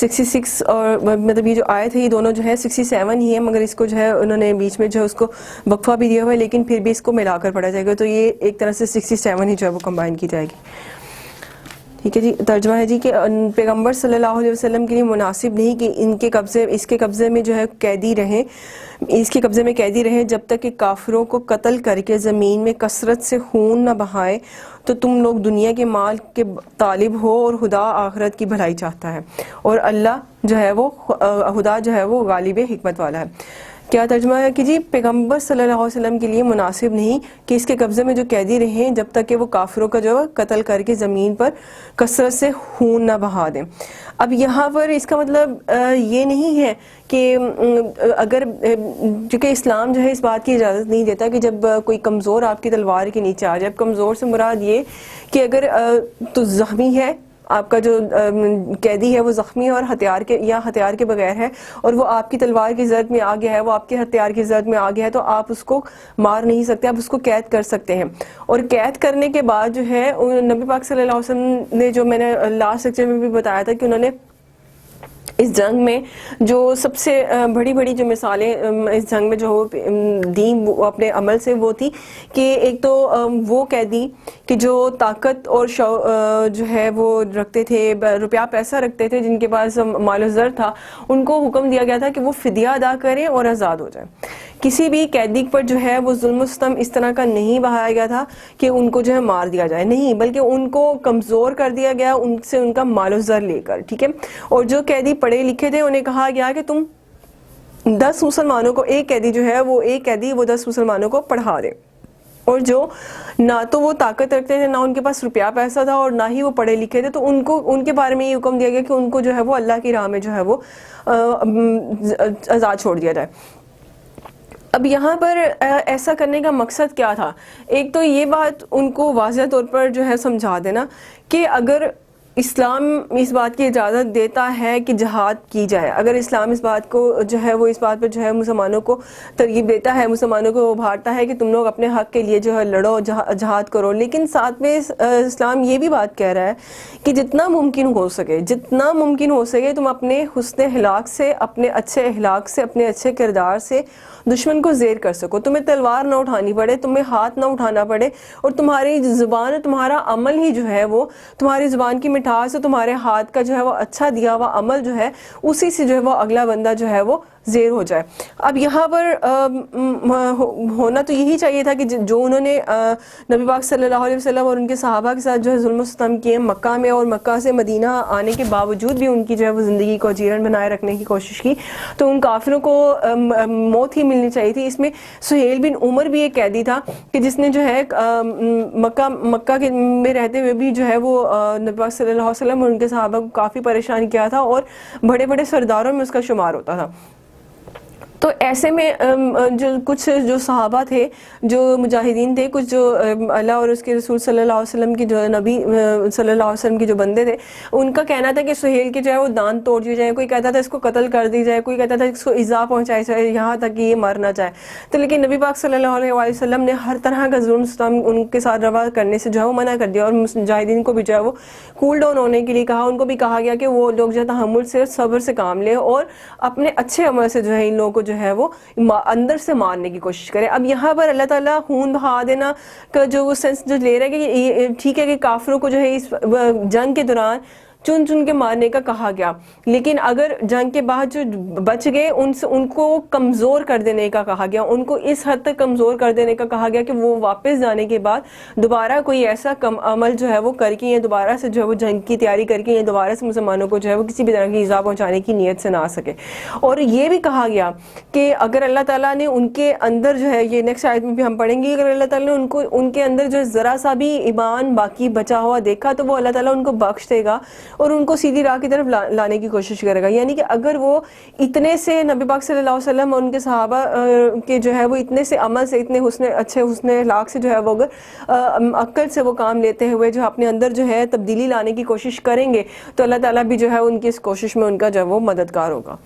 66 اور مطلب یہ جو آیت ہے یہ دونوں جو ہے 67 ہی ہے، مگر اس کو جو ہے انہوں نے بیچ میں جو ہے اس کو وقفہ بھی دیا ہوا ہے، لیکن پھر بھی اس کو ملا کر پڑھا جائے گا، تو یہ ایک طرح سے 67 ہی جو ہے وہ کمبائن کی جائے گی. ٹھیک ہے جی. ترجمہ ہے جی کہ پیغمبر صلی اللہ علیہ وسلم کے لیے مناسب نہیں کہ اس کے قبضے میں جو ہے قیدی رہیں، اس کے قبضے میں قیدی رہیں جب تک کہ کافروں کو قتل کر کے زمین میں کثرت سے خون نہ بہائے تو تم لوگ دنیا کے مال کے طالب ہو اور خدا آخرت کی بھلائی چاہتا ہے، اور اللہ جو ہے وہ خدا جو ہے وہ غالب حکمت والا ہے. کیا ترجمہ ہے کہ جی پیغمبر صلی اللہ علیہ وسلم کے لیے مناسب نہیں کہ اس کے قبضے میں جو قیدی رہیں جب تک کہ وہ کافروں کا جو قتل کر کے زمین پر کثرت سے خون نہ بہا دیں. اب یہاں پر اس کا مطلب یہ نہیں ہے کہ اگر چونکہ اسلام جو ہے اس بات کی اجازت نہیں دیتا کہ جب کوئی کمزور آپ کی تلوار کے نیچے آ جائے. کمزور سے مراد یہ کہ اگر تو زخمی ہے، آپ کا جو قیدی ہے وہ زخمی ہے اور ہتھیار کے بغیر ہے، اور وہ آپ کی تلوار کی زد میں آ گیا ہے، وہ آپ کے ہتھیار کی زد میں آ گیا ہے، تو آپ اس کو مار نہیں سکتے، آپ اس کو قید کر سکتے ہیں. اور قید کرنے کے بعد جو ہے نبی پاک صلی اللہ علیہ وسلم نے، جو میں نے لاسٹ لیکچر میں بھی بتایا تھا کہ انہوں نے اس جنگ میں جو سب سے بڑی بڑی جو مثالیں اس جنگ میں جو دیں وہ اپنے عمل سے وہ تھی کہ ایک تو وہ قیدی کہ جو طاقت اور جو ہے وہ رکھتے تھے، روپیہ پیسہ رکھتے تھے، جن کے پاس مال و زر تھا، ان کو حکم دیا گیا تھا کہ وہ فدیہ ادا کریں اور آزاد ہو جائیں. کسی بھی قیدی پر جو ہے وہ ظلم و ستم اس طرح کا نہیں بہایا گیا تھا کہ ان کو جو ہے مار دیا جائے، نہیں، بلکہ ان کو کمزور کر دیا گیا ان سے ان کا مال و زر لے کر. ٹھیک ہے. اور جو قیدی پڑھے لکھے تھے انہیں کہا گیا کہ تم 10 مسلمانوں کو، ایک قیدی جو ہے وہ 10 مسلمانوں کو پڑھا دے. اور جو نہ تو وہ طاقت رکھتے تھے، نہ ان کے پاس روپیہ پیسہ تھا، اور نہ ہی وہ پڑھے لکھے تھے، تو ان کے بارے میں یہ حکم دیا گیا کہ ان کو جو ہے وہ اللہ کی راہ میں جو ہے وہ آزاد چھوڑ دیا جائے. اب یہاں پر ایسا کرنے کا مقصد کیا تھا؟ ایک تو یہ بات ان کو واضح طور پر جو ہے سمجھا دینا کہ اگر اسلام اس بات کی اجازت دیتا ہے کہ جہاد کی جائے، اگر اسلام اس بات کو جو ہے وہ اس بات پر جو ہے مسلمانوں کو ترغیب دیتا ہے، مسلمانوں کو ابھارتا ہے کہ تم لوگ اپنے حق کے لیے جو ہے لڑو، جہاد کرو، لیکن ساتھ میں اسلام یہ بھی بات کہہ رہا ہے کہ جتنا ممکن ہو سکے تم اپنے حسن اخلاق سے، اپنے اچھے اخلاق سے، اپنے اچھے کردار سے دشمن کو زیر کر سکو. تمہیں تلوار نہ اٹھانی پڑے، تمہیں ہاتھ نہ اٹھانا پڑے، اور تمہاری زبان، تمہارا عمل ہی جو ہے وہ، تمہاری زبان کی مٹھاس اور تمہارے ہاتھ کا جو ہے وہ اچھا دیا ہوا عمل جو ہے، اسی سے جو ہے وہ اگلا بندہ جو ہے وہ زیر ہو جائے. اب یہاں پر ہونا تو یہی چاہیے تھا کہ جو انہوں نے نبی پاک صلی اللہ علیہ وسلم اور ان کے صحابہ کے ساتھ جو ہے ظلم و ستم کیے مکہ میں، اور مکہ سے مدینہ آنے کے باوجود بھی ان کی جو ہے وہ زندگی کو اجیرن بنائے رکھنے کی کوشش کی، تو ان کافروں کو موت ہی ملنی چاہیے تھی. اس میں سہیل بن عمر بھی ایک قیدی تھا کہ جس نے جو ہے مکہ میں رہتے ہوئے بھی جو ہے وہ نبی پاک صلی اللہ علیہ وسلم اور ان کے صحابہ کو کافی پریشان کیا تھا، اور بڑے بڑے سرداروں میں اس کا شمار ہوتا تھا. تو ایسے میں کچھ جو صحابہ تھے، جو مجاہدین تھے، کچھ جو اللہ اور اس کے رسول صلی اللہ علیہ وسلم کی، جو نبی صلی اللہ علیہ وسلم کے جو بندے تھے، ان کا کہنا تھا کہ سہیل کے جو ہے وہ دانت توڑ دیے جائیں. کوئی کہتا تھا اس کو قتل کر دی جائے، کوئی کہتا تھا اس کو ایذا پہنچائی جائے یہاں تک کہ یہ مر نہ جائے. تو لیکن نبی پاک صلی اللہ علیہ وسلم نے ہر طرح کا ظلم ستم ان کے ساتھ روا کرنے سے جو ہے وہ منع کر دیا، اور مجاہدین کو بھی جو ہے وہ کول ڈاؤن ہونے کے لیے کہا. ان کو بھی کہا گیا کہ وہ لوگ جو تحمل سے، صبر سے کام لیں، اور اپنے اچھے عمل سے جو ہے ان لوگوں کو جو ہے وہ اندر سے مارنے کی کوشش کرے. اب یہاں پر اللہ تعالیٰ خون بہا دینا کا جو وہ سینس جو لے رہا ہے کہ ٹھیک ہے کہ کافروں کو جو ہے اس جنگ کے دوران چن چن کے مارنے کا کہا گیا، لیکن اگر جنگ کے بعد جو بچ گئے ان کو کمزور کر دینے کا کہا گیا، ان کو اس حد تک کمزور کر دینے کا کہا گیا کہ وہ واپس جانے کے بعد دوبارہ کوئی ایسا عمل جو ہے وہ کر کے، یا دوبارہ سے جو ہے وہ جنگ کی تیاری کر کے، یا دوبارہ سے مسلمانوں کو جو ہے وہ کسی بھی طرح کی ایذا پہنچانے کی نیت سے نہ آ سکے. اور یہ بھی کہا گیا کہ اگر اللہ تعالیٰ نے ان کے اندر جو ہے، یہ نیکسٹ آیت میں بھی ہم پڑھیں گے، اگر اللہ تعالیٰ نے ان کے اندر جو ذرا سا بھی ایمان باقی بچا ہوا دیکھا تو وہ اللہ تعالیٰ ان کو بخش دے گا اور ان کو سیدھی راہ کی طرف لانے کی کوشش کرے گا. یعنی کہ اگر وہ اتنے سے نبی پاک صلی اللہ علیہ وسلم اور ان کے صحابہ کے جو ہے وہ اتنے سے عمل سے، اتنے اچھے حسن اخلاق سے جو ہے وہ اگر عقل سے وہ کام لیتے ہوئے جو اپنے اندر جو ہے تبدیلی لانے کی کوشش کریں گے، تو اللہ تعالیٰ بھی جو ہے ان کی اس کوشش میں ان کا جو ہے وہ مددگار ہوگا.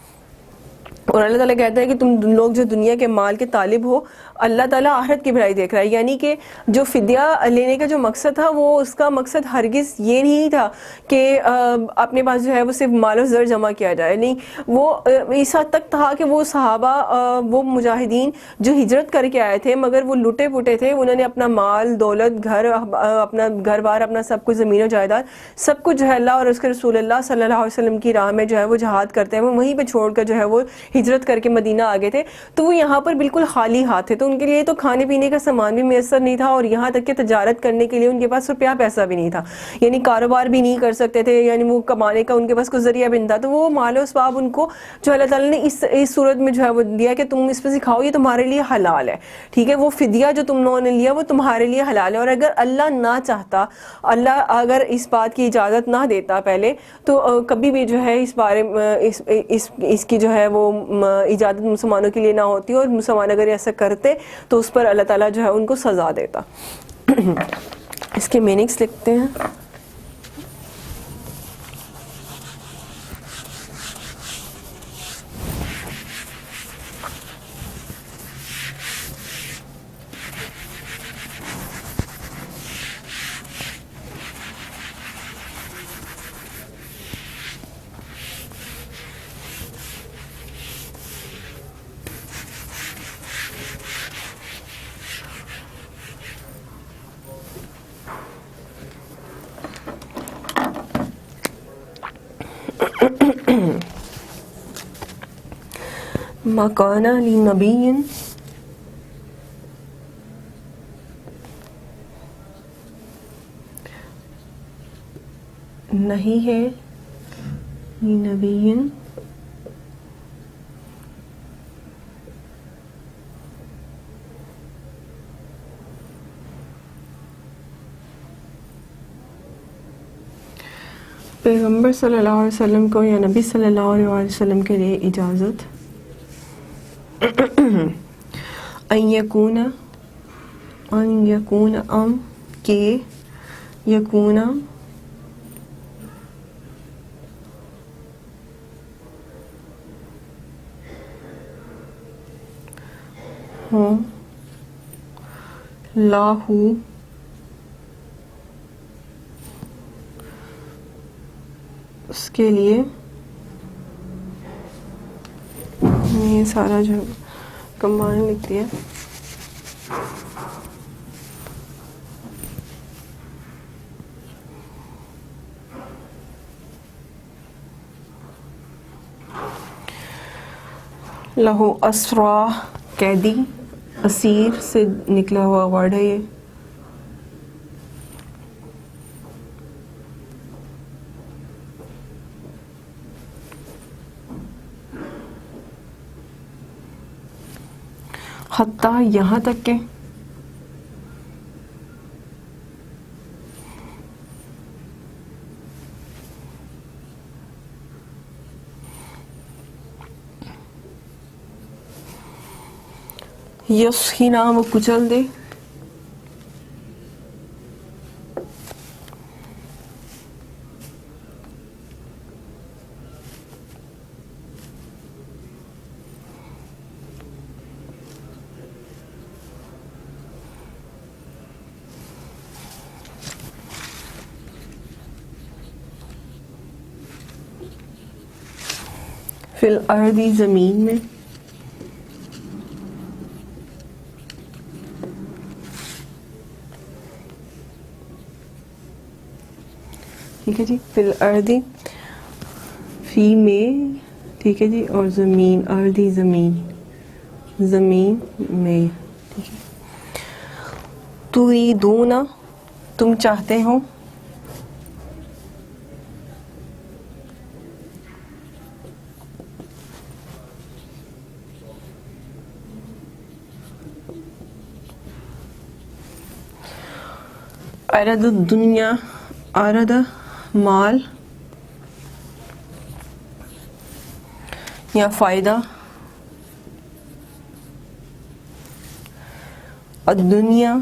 اور اللہ تعالیٰ کہتا ہے کہ تم لوگ جو دنیا کے مال کے طالب ہو، اللہ تعالیٰ آخرت کی بھلائی دیکھ رہا ہے. یعنی کہ جو فدیہ لینے کا جو مقصد تھا، وہ اس کا مقصد ہرگز یہ نہیں تھا کہ اپنے پاس جو ہے وہ صرف مال و زر جمع کیا جائے. نہیں، وہ اس حد تک تھا کہ وہ صحابہ، وہ مجاہدین جو ہجرت کر کے آئے تھے مگر وہ لٹے پٹے تھے، انہوں نے اپنا مال، دولت، گھر، اپنا گھر بار، اپنا سب کچھ، زمین و جائیداد، سب کچھ جو ہے اللہ اور اس کے رسول اللہ صلی اللہ علیہ وسلم کی راہ میں جو ہے وہ جہاد کرتے ہیں، وہ وہیں پہ چھوڑ کر جو ہے وہ ہجرت کر کے مدینہ آ گئے تھے. تو وہ یہاں پر بالکل خالی ہاتھ تھے. تو ان کے لیے تو کھانے پینے کا سامان بھی میسر نہیں تھا، اور یہاں تک کہ تجارت کرنے کے لیے ان کے پاس روپیہ پیسہ بھی نہیں تھا، یعنی کاروبار بھی نہیں کر سکتے تھے، یعنی وہ کمانے کا ان کے پاس کوئی ذریعہ بھی نہیں تھا. تو وہ مال و اسباب ان کو جو اللہ تعالیٰ نے اس صورت میں جو ہے وہ دیا کہ تم اس پہ سکھاؤ، یہ تمہارے لیے حلال ہے. ٹھیک ہے، وہ فدیہ جو تم لوگوں نے لیا وہ تمہارے لیے حلال ہے. اور اگر اللہ نہ چاہتا، اللہ اگر اس بات کی اجازت نہ دیتا پہلے، تو کبھی بھی جو ہے اس بارے اس کی جو ہے وہ اجازت مسلمانوں کے لیے نہ ہوتی، اور مسلمان اگر ایسا کرتے تو اس پر اللہ تعالیٰ جو ہے ان کو سزا دیتا. اس کے میننگس لکھتے ہیں. ما کان لنبی، نہیں ہے لنبی پیغمبر صلی اللہ علیہ وسلم کو یا نبی صلی اللہ علیہ وسلم کے لیے اجازت ان یکون کہ یکون ہوں لاہو اس کے لیے، یہ سارا جو کمبائن لکھتی ہے، لہو اسرا، قیدی، اسیر سے نکلا ہوا ورڈ ہے یہ. حتیٰ یہاں تک کہ یسخینا، وہ کچل دے، فی الارض، زمین میں، ٹھیک ہے جی، فی الارض، فی میں، ٹھیک ہے جی، اور زمین، ارضی، زمین، زمین میں، ٹھیک ہے. تریدون، تم چاہتے ہو، عرض الدنیا، عرض مال یا فائدہ، الدنیا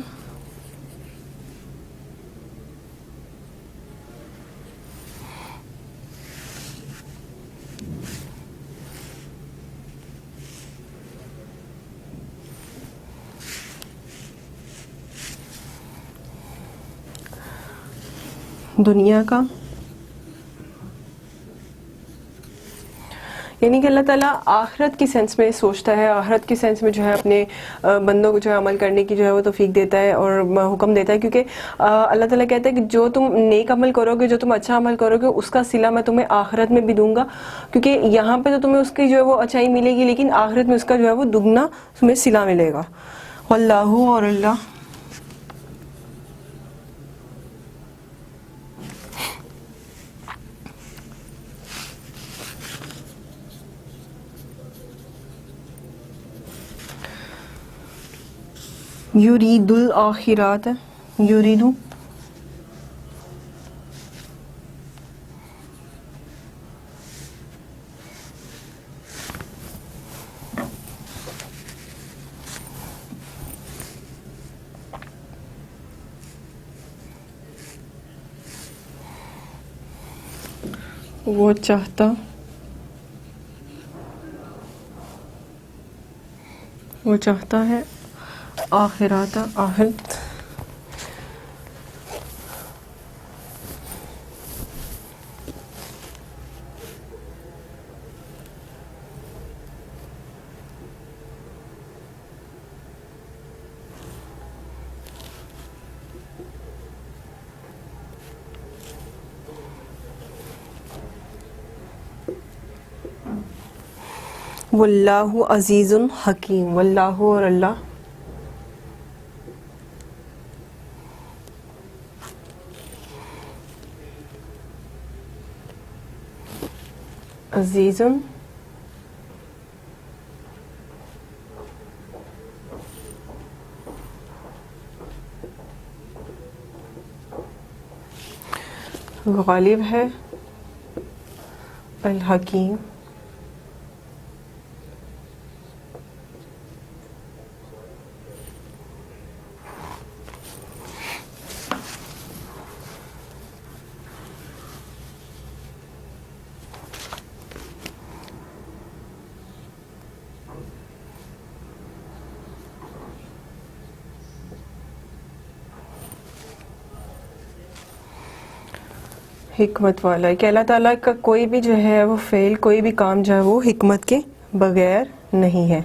دنیا کا، یعنی کہ اللہ تعالیٰ آخرت کی سینس میں سوچتا ہے، آخرت کی سینس میں جو ہے اپنے بندوں کو جو ہے عمل کرنے کی جو ہے وہ توفیق دیتا ہے اور حکم دیتا ہے، کیونکہ اللہ تعالیٰ کہتا ہے کہ جو تم نیک عمل کرو گے، جو تم اچھا عمل کرو گے، اس کا صلہ میں تمہیں آخرت میں بھی دوں گا، کیونکہ یہاں پہ تو تمہیں اس کی جو ہے وہ اچھائی ملے گی، لیکن آخرت میں اس کا جو ہے وہ دگنا تمہیں صلہ ملے گا. واللہ، اور اللہ یرید الآخرات، یرید وہ چاہتا، وہ چاہتا ہے آخرات، آخرت. واللہ عزیز حکیم، واللہ، اور اللہ عزیز غالب ہے، الحکیم حکمت والا ہے، کہ اللہ تعالیٰ کا کوئی بھی جو ہے وہ فعل، کوئی بھی کام جو ہے وہ حکمت کے بغیر نہیں ہے.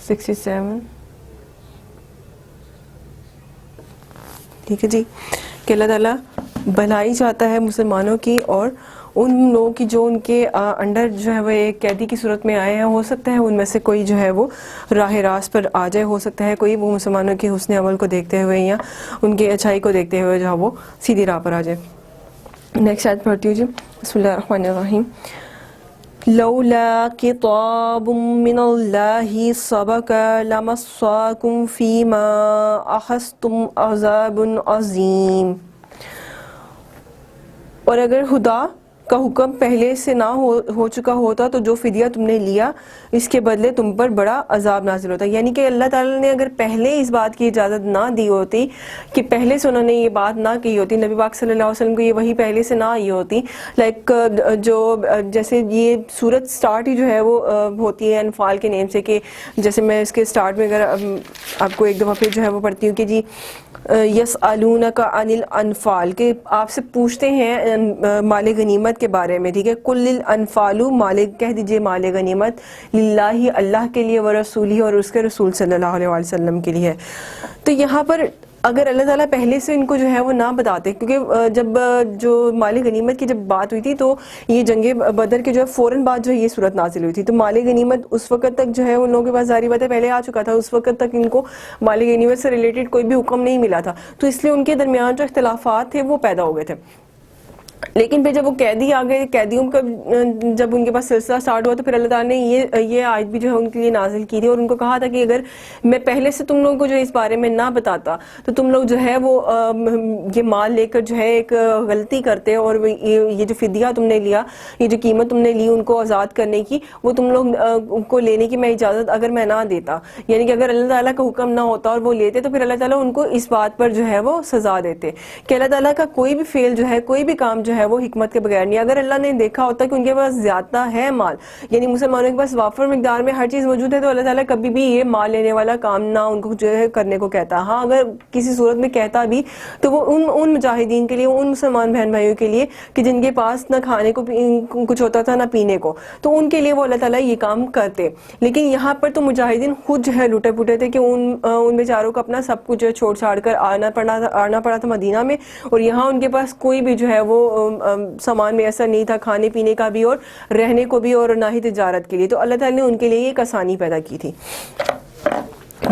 67 ٹھیک ہے جی، کہ اللہ تعالیٰ بھلائی چاہتا ہے مسلمانوں کی اور ان لوگوں کی جو ان کے انڈر جو ہے وہ ایک قیدی کی صورت میں آئے ہیں. ہو سکتا ہے ان میں سے کوئی جو ہے وہ راہ راست پر آ جائے، ہو سکتا ہے کوئی وہ مسلمانوں کے حسن عمل کو دیکھتے ہوئے یا ان کی اچھائی کو دیکھتے ہوئے جو ہے وہ سیدھی راہ پر آ جائے. نیکسٹ آیت پڑھتی ہوں جی. بسم اللہ الرحمن الرحیم. لولا کتاب من اللہ سبق لمساکم فیما اخذتم عذاب عظیم. اور اگر خدا کا حکم پہلے سے نہ ہو چکا ہوتا تو جو فدیہ تم نے لیا اس کے بدلے تم پر بڑا عذاب نازل ہوتا. یعنی کہ اللہ تعالیٰ نے اگر پہلے اس بات کی اجازت نہ دی ہوتی، کہ پہلے سے انہوں نے یہ بات نہ کی ہوتی، نبی پاک صلی اللہ علیہ وسلم کو یہ وحی پہلے سے نہ آئی ہوتی، لائک جو جیسے یہ صورت سٹارٹ ہی جو ہے وہ ہوتی ہے انفال کے نیم سے، کہ جیسے میں اس کے سٹارٹ میں اگر آپ کو ایک دفعہ پھر جو ہے وہ پڑھتی ہوں کہ جی یسألونک عن الانفال، کہ آپ سے پوچھتے ہیں مال غنیمت کے بارے میں، ٹھیک ہے. کل الانفال، مال کہہ دیجئے مال غنیمت، للہ اللہ کے لیے، ورسولہ اور اس کے رسول صلی اللہ علیہ وسلم کے لیے. تو یہاں پر اگر اللہ تعالیٰ پہلے سے ان کو جو ہے وہ نہ بتاتے، کیونکہ جب جو مال غنیمت کی جب بات ہوئی تھی تو یہ جنگ بدر کے جو ہے فوراً بعد جو ہے یہ صورت نازل ہوئی تھی، تو مال غنیمت اس وقت تک جو ہے ان لوگوں کے پاس ظاہری بات ہے پہلے آ چکا تھا، اس وقت تک ان کو مال غنیمت سے ریلیٹڈ کوئی بھی حکم نہیں ملا تھا، تو اس لیے ان کے درمیان جو اختلافات تھے وہ پیدا ہو گئے تھے. لیکن پھر جب وہ قیدی آ گئے، قیدیوں کا جب ان کے پاس سلسلہ سٹارٹ ہوا تو پھر اللہ تعالیٰ نے یہ آیت بھی جو ہے ان کے لیے نازل کی تھی اور ان کو کہا تھا کہ اگر میں پہلے سے تم لوگوں کو جو اس بارے میں نہ بتاتا تو تم لوگ جو ہے وہ یہ مال لے کر جو ہے ایک غلطی کرتے، اور یہ جو فدیہ تم نے لیا، یہ جو قیمت تم نے لی ان کو آزاد کرنے کی، وہ تم لوگ کو لینے کی میں اجازت اگر میں نہ دیتا، یعنی کہ اگر اللہ تعالیٰ کا حکم نہ ہوتا اور وہ لیتے تو پھر اللہ تعالیٰ ان کو اس بات پر جو ہے وہ سزا دیتے. کہ اللہ تعالیٰ کا کوئی بھی فعل جو ہے، کوئی بھی کام جو ہے وہ حکمت کے بغیر نہیں. اگر اللہ نے دیکھا ہوتا کہ ان کے پاس زیادہ ہے مال, یعنی مسلمانوں کے پاس وافر مقدار میں ہر چیز موجود ہے, تو اللہ تعالیٰ کبھی بھی یہ مال لینے والا کام نہ ان کو جو ہے کرنے کو کہتا. ہاں اگر کسی صورت میں کہتا بھی تو وہ ان مجاہدین کے لیے, ان مسلمان بہن بھائیوں کے لیے کہ جن کے پاس نہ کھانے کو کچھ ہوتا تھا نہ پینے کو, تو ان کے لیے وہ اللہ تعالیٰ یہ کام کرتے. لیکن یہاں پر تو مجاہدین خود جو ہے لوٹے پوٹے تھے کہ ان بیچاروں کو اپنا سب کچھ چھوڑ چھاڑ کر آنا پڑا تھا مدینہ میں, اور یہاں ان کے پاس کوئی بھی جو ہے وہ سامان میسر نہیں تھا, کھانے پینے کا بھی اور رہنے کو بھی, اور نہ ہی تجارت کے لیے. تو اللہ تعالیٰ نے ان کے لیے ایک آسانی پیدا کی تھی.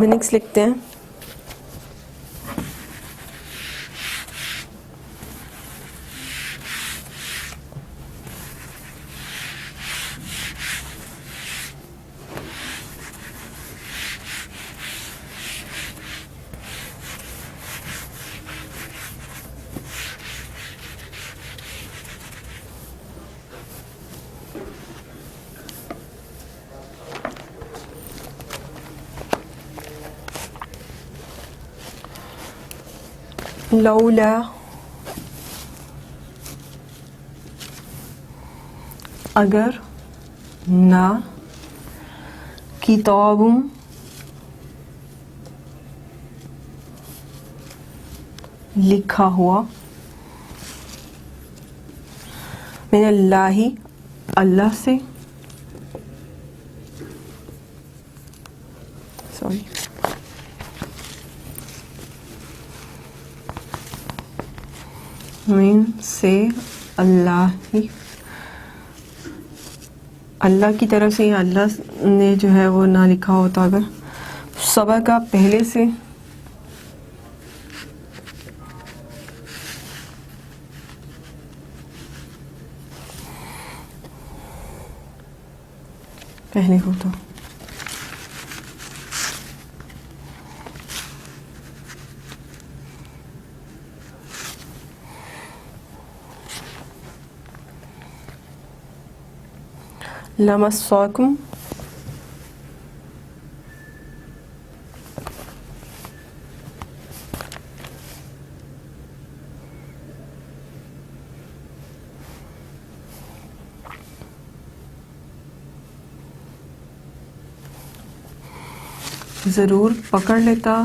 نیکسٹ لکھتے ہیں. لولا اگر نہ کتاب لکھا ہوا من اللہ اللہ سے, سوری من سے اللہ کی طرف سے, اللہ نے جو ہے وہ نہ لکھا ہوتا, اگر صبر کا پہلے سے پہلے ہوتا. لمساکم ضرور پکڑ لیتا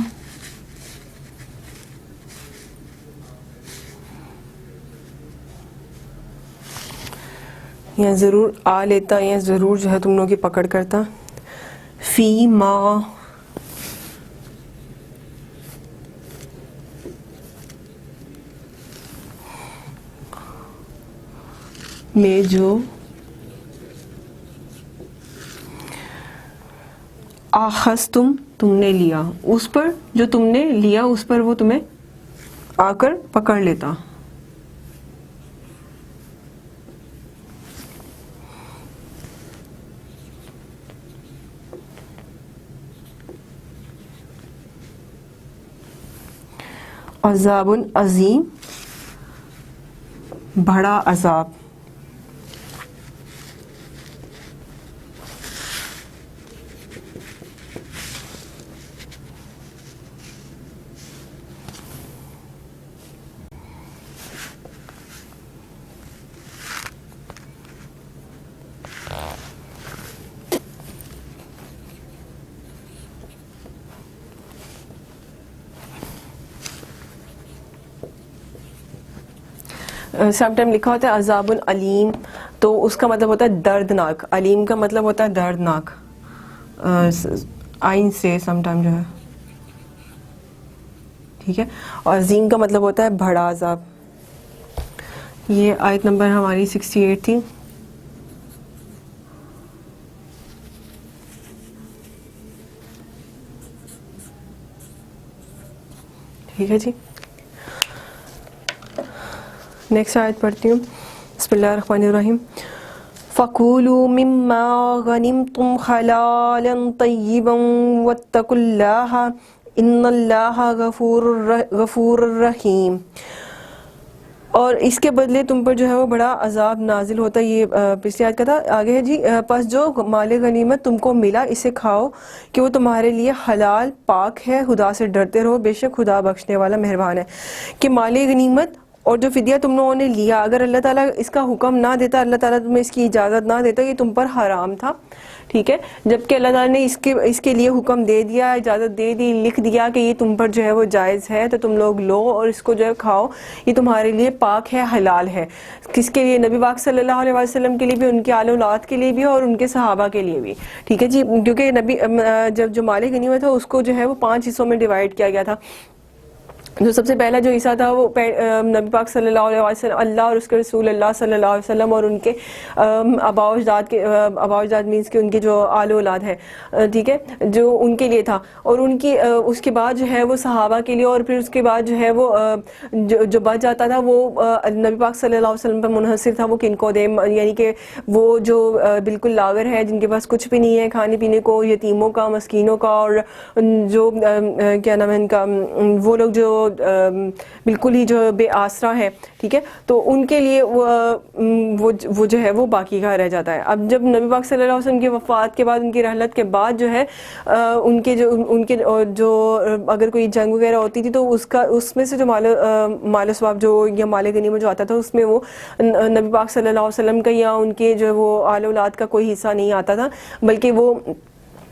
یا ضرور آ لیتا, یا ضرور جو ہے تم لوگوں کی پکڑ کرتا. فی ما میں جو آخذتم تم نے لیا, اس پر جو تم نے لیا اس پر وہ تمہیں آ کر پکڑ لیتا. عذاب عظیم بڑا عذاب. سم ٹائم لکھا ہوتا ہے عذاب علیم, تو اس کا مطلب ہوتا ہے دردناک. علیم کا مطلب ہوتا ہے دردناک, آئین سے سم ٹائم جو ہے, ٹھیک ہے. اور عظیم کا مطلب ہوتا ہے بڑا عذاب. یہ آیت نمبر ہماری 68 تھی. ٹھیک ہے جی. نیکسٹ آیت پڑھتی ہوں. بسم اللہ الرحمن الرحیم. فَكُولُوا مِمَّا غَنِمْتُمْ حَلَالًا طَيِّبًا وَاتَّقُوا اللَّهَ إِنَّ اللَّهَ غَفُورٌ رَحِيمٌ. اور اس کے بدلے تم پر جو ہے وہ بڑا عذاب نازل ہوتا ہے. یہ پچھلی آیت کا تھا. آگے ہے جی, پس جو مال غنیمت تم کو ملا اسے کھاؤ کہ وہ تمہارے لیے حلال پاک ہے, خدا سے ڈرتے رہو, بے شک خدا بخشنے والا مہربان ہے. کہ مال غنیمت اور جو فدیہ تم لوگوں نے لیا، اگر اللہ تعالیٰ اس کا حکم نہ دیتا، اللہ تعالیٰ تمہیں اس کی اجازت نہ دیتا، یہ تم پر حرام تھا، ٹھیک ہے. جبکہ اللہ تعالیٰ نے اس کے لیے حکم دے دیا، اجازت دے دی، لکھ دیا کہ یہ تم پر جو ہے وہ جائز ہے، تو تم لوگ لو اور اس کو جو ہے کھاؤ، یہ تمہارے لیے پاک ہے، حلال ہے. کس کے لیے؟ نبی پاک صلی اللہ علیہ وسلم کے لیے بھی، ان کے آل اولاد کے لیے بھی اور ان کے صحابہ کے لیے بھی، ٹھیک ہے جی. کیونکہ جب جو مال غنیمت تھا اس کو جو ہے وہ 5 حصوں میں ڈیوائڈ کیا گیا تھا. جو سب سے پہلا جو حصہ تھا وہ نبی پاک صلی اللہ علیہ وسلم، اللہ اور اس کے رسول اللہ صلی اللہ علیہ وسلم اور ان کے آباء و اجداد مینس کہ ان کے جو آل اولاد ہے، ٹھیک ہے، جو ان کے لیے تھا. اور ان کی اس کے بعد جو ہے وہ صحابہ کے لیے، اور پھر اس کے بعد جو ہے وہ جو بچ جاتا تھا وہ نبی پاک صلی اللہ علیہ وسلم پر منحصر تھا، وہ کن کو دے، یعنی کہ وہ جو بالکل لاغر ہے، جن کے پاس کچھ بھی نہیں ہے کھانے پینے کو، یتیموں کا، مسکینوں کا، اور جو کیا نام ہے ان کا، وہ لوگ جو بالکل ہی جو بے آسرا ہے، ٹھیک ہے، تو ان کے لیے وہ جو ہے وہ باقی کا رہ جاتا ہے. اب جب نبی پاک صلی اللہ علیہ وسلم کی وفات کے بعد، ان کی رحلت کے بعد جو ہے ان کے جو اگر کوئی جنگ وغیرہ ہوتی تھی تو اس میں سے جو مال و ثواب جو یا مال غنیمت جو آتا تھا، اس میں وہ نبی پاک صلی اللہ علیہ وسلم کا یا ان کے جو وہ آل اولاد کا کوئی حصہ نہیں آتا تھا، بلکہ وہ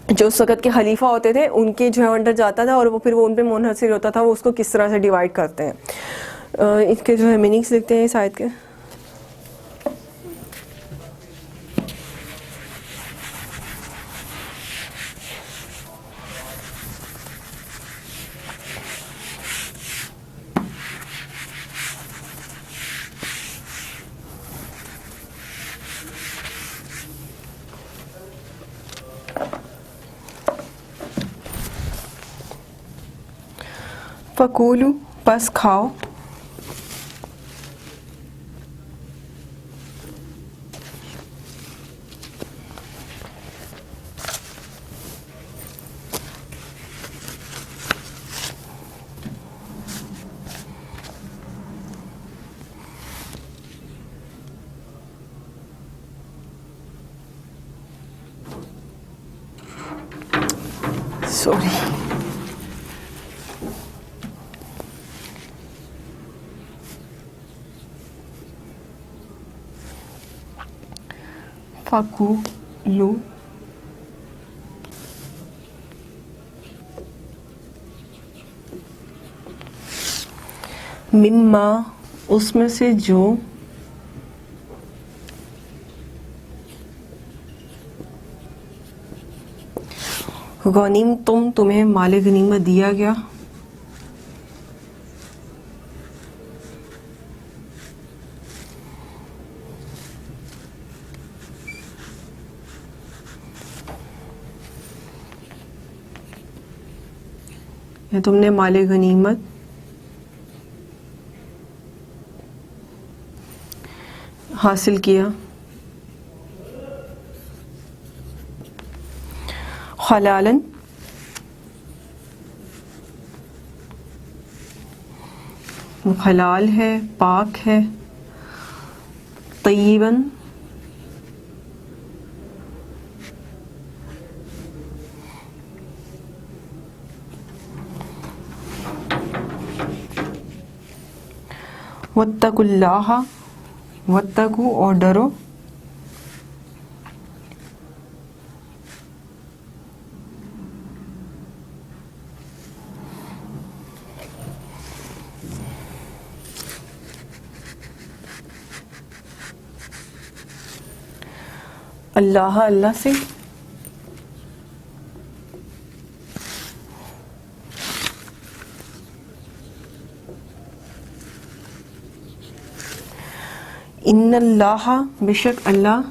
جو اس وقت کے خلیفہ ہوتے تھے ان کے جو ہے انڈر جاتا تھا، اور وہ پھر وہ ان پہ منحصر ہوتا تھا، وہ اس کو کس طرح سے ڈیوائڈ کرتے ہیں. اس کے جو ہے میننگس لکھتے ہیں اس آیت کے. فَقُولُوا پس کھاؤ، سوری فَقُولُوا مما اس میں سے جو غنیم تمہیں مال غنیمت دیا گیا، یا تم نے مال غنیمت حاصل کیا، حلالن حلال ہے، پاک ہے، طیباً واتقوا اللہ واتقوا اور ڈرو اللہ سے ان اللہ بے شک اللہ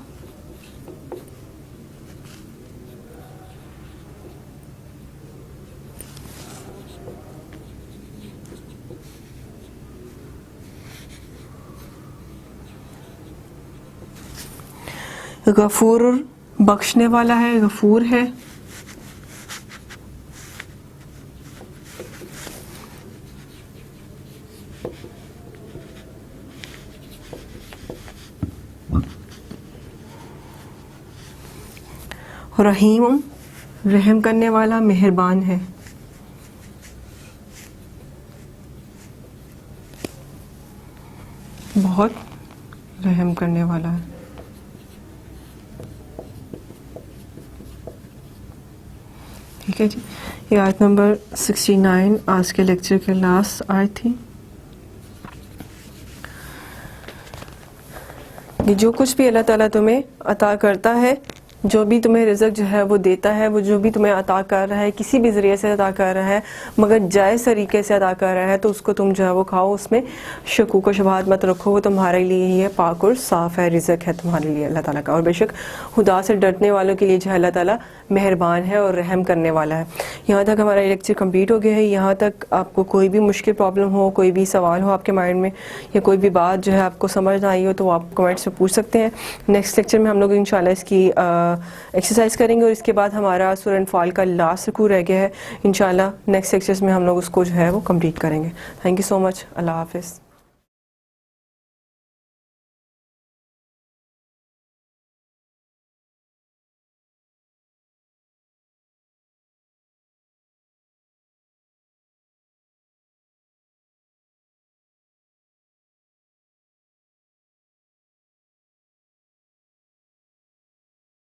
غفور بخشنے والا ہے، غفور ہے، رحیم رحم کرنے والا، مہربان ہے. بہت رحم کرنے والا ہے. ٹھیک ہے جی. یہ آیت نمبر 69 آج کے لیکچر کے لاسٹ آیت تھی. کہ جو کچھ بھی اللہ تعالیٰ تمہیں عطا کرتا ہے، جو بھی تمہیں رزق جو ہے وہ دیتا ہے، وہ جو بھی تمہیں عطا کر رہا ہے کسی بھی ذریعے سے عطا کر رہا ہے مگر جائز طریقے سے عطا کر رہا ہے، تو اس کو تم جو ہے وہ کھاؤ، اس میں شکوک و شبہات مت رکھو، وہ تمہارے لیے ہی ہے، پاک اور صاف ہے، رزق ہے تمہارے لیے اللہ تعالیٰ کا. اور بے شک خدا سے ڈرنے والوں کے لیے جو ہے اللہ تعالیٰ مہربان ہے اور رحم کرنے والا ہے. یہاں تک ہمارا لیکچر کمپلیٹ ہو گیا ہے. یہاں تک آپ کو کوئی بھی مشکل پرابلم ہو، کوئی بھی سوال ہو آپ کے مائنڈ میں، یا کوئی بھی بات جو ہے آپ کو سمجھ نہ آئی ہو، تو آپ کمنٹس میں پوچھ سکتے ہیں. نیکسٹ لیکچر میں ہم لوگ انشاءاللہ اس کی ایکسرسائز کریں گے، اور اس کے بعد ہمارا سورہ انفال کا لاسٹ رکوع رہ گیا ہے. انشاءاللہ نیکسٹ لیکچرز میں ہم لوگ اس کو جو ہے وہ کمپلیٹ کریں گے. تھینک یو سو مچ. اللہ حافظ.